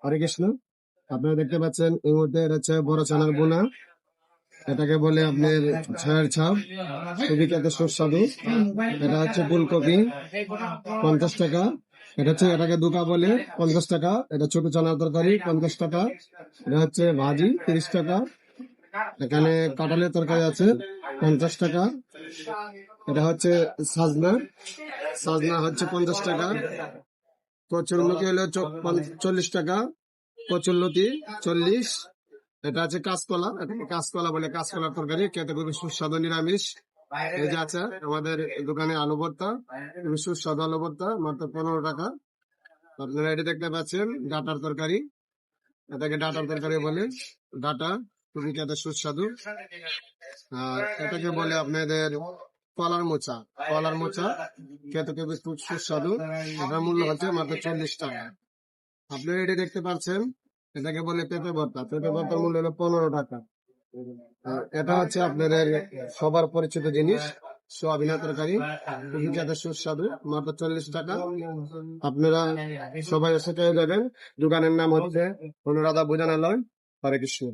হরে কৃষ্ণ। আপনারা দেখতে পাচ্ছেন এই মুহূর্তে এটা হচ্ছে বড় চানার বোনা, এটাকে বলে আপনার ছায়ের ছাপ, খুবই খেতে সুস্বাদু। এটা হচ্ছে ফুলকপি 50 টাকা। এটা হচ্ছে এটাকে দুকা বলে 50 টাকা। এটা ছোট চানার তরকারি 50 টাকা। এটা হচ্ছে ভাজি 30 টাকা। এখানে কাঁঠালের তরকারি আছে 50 টাকা। এটা হচ্ছে সাজনা, সাজনা হচ্ছে 50 টাকা। কচুরলতি হলো 40 টাকা। কচুরলতি 40। এটা আছে কাঁচকলা, এটাকে কাঁচকলা বলে, কাঁচকলার তরকারি খেতে খুবই সুস্বাদু, নিরামিষ। এই যে আছে আমাদের দোকানে আলু ভর্তা, খুবই সুস্বাদু আলু ভর্তা, মাত্র 15 টাকা। আপনারা এটা দেখতে পাচ্ছেন ডাটার তরকারি, এটাকে ডাটার তরকারি বলে। ডাটা খুবই খেতে সুস্বাদু। আর এটাকে বলে আপনাদের কলার মোচা, কলার মোচা খেতে খুবই খুব সুস্বাদু। এটার মূল্য হচ্ছে মাত্র 40 টাকা। আপনারা এটা দেখতে পাচ্ছেন, এটাকে বলে পেঁপে ভর্তা, পেঁপে ভর্তার মূল্য হলো 15 টাকা। এটা হচ্ছে আপনাদের সবার পরিচিত জিনিস, সোয়াবিনের তরকারি, খুবই খেতে সুস্বাদু, মাত্র 40 টাকা। আপনারা সবাই এসে পেয়ে যাবেন। দোকানের নাম হচ্ছে অনুরাধা ভোজনালয়। হরে কৃষ্ণ।